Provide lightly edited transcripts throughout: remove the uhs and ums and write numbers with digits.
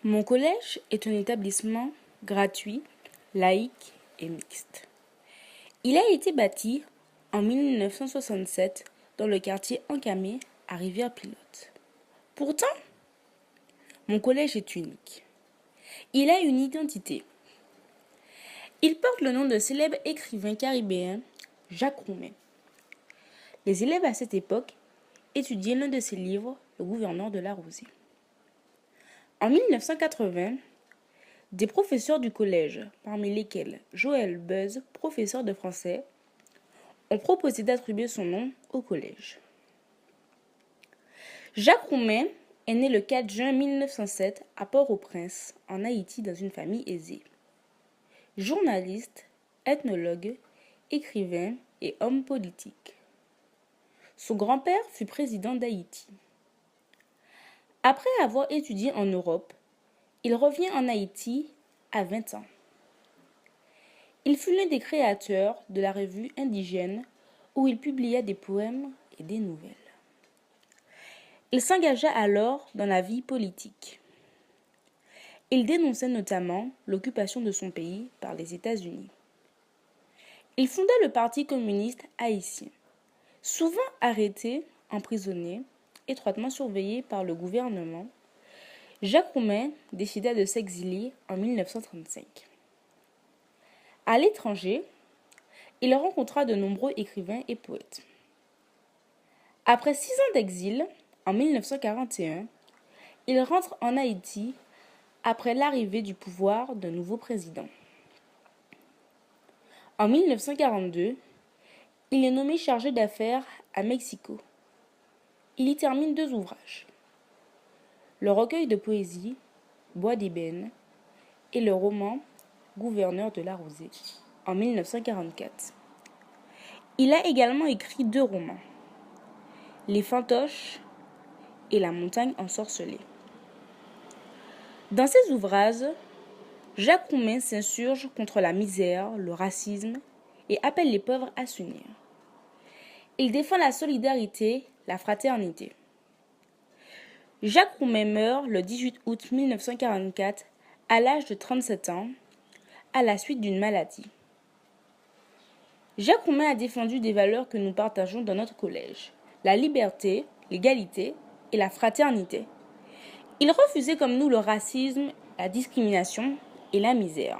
Mon collège est un établissement gratuit, laïque et mixte. Il a été bâti en 1967 dans le quartier Ankama à Rivière-Pilote. Pourtant, mon collège est unique. Il a une identité. Il porte le nom de célèbre écrivain caribéen Jacques Roumain. Les élèves à cette époque étudiaient l'un de ses livres, Le gouverneur de la Rosée. En 1980, des professeurs du collège, parmi lesquels Joël Buzz, professeur de français, ont proposé d'attribuer son nom au collège. Jacques Roumain est né le 4 juin 1907 à Port-au-Prince, en Haïti, dans une famille aisée. Journaliste, ethnologue, écrivain et homme politique. Son grand-père fut président d'Haïti. Après avoir étudié en Europe, il revient en Haïti à 20 ans. Il fut l'un des créateurs de la revue indigène où il publia des poèmes et des nouvelles. Il s'engagea alors dans la vie politique. Il dénonçait notamment l'occupation de son pays par les États-Unis. Il fonda le Parti communiste haïtien. Souvent arrêté, emprisonné, étroitement surveillé par le gouvernement, Jacques Roumain décida de s'exiler en 1935. À l'étranger, il rencontra de nombreux écrivains et poètes. Après 6 ans d'exil, en 1941, il rentre en Haïti après l'arrivée du pouvoir d'un nouveau président. En 1942, il est nommé chargé d'affaires à Mexico. Il y termine 2 ouvrages. Le recueil de poésie Bois d'ébène et le roman Gouverneur de la Rosée en 1944. Il a également écrit 2 romans, Les Fantoches et La montagne ensorcelée. Dans ses ouvrages, Jacques Roumain s'insurge contre la misère, le racisme et appelle les pauvres à s'unir. Il défend la solidarité, la fraternité. Jacques Roumain meurt le 18 août 1944 à l'âge de 37 ans, à la suite d'une maladie. Jacques Roumain a défendu des valeurs que nous partageons dans notre collège, la liberté, l'égalité et la fraternité. Il refusait comme nous le racisme, la discrimination et la misère.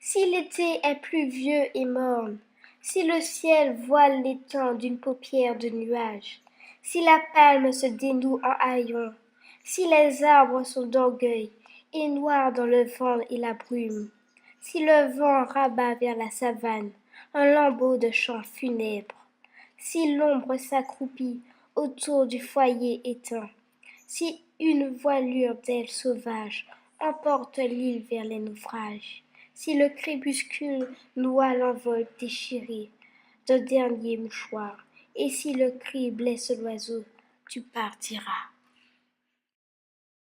Si l'été est pluvieux et morne, si le ciel voile l'étang d'une paupière de nuages, si la palme se dénoue en haillons, si les arbres sont d'orgueil et noirs dans le vent et la brume, si le vent rabat vers la savane un lambeau de chants funèbres, si l'ombre s'accroupit autour du foyer éteint, si une voilure d'ailes sauvages emporte l'île vers les naufrages, si le crépuscule noie l'envol déchiré d'un dernier mouchoir, et si le cri blesse l'oiseau, tu partiras.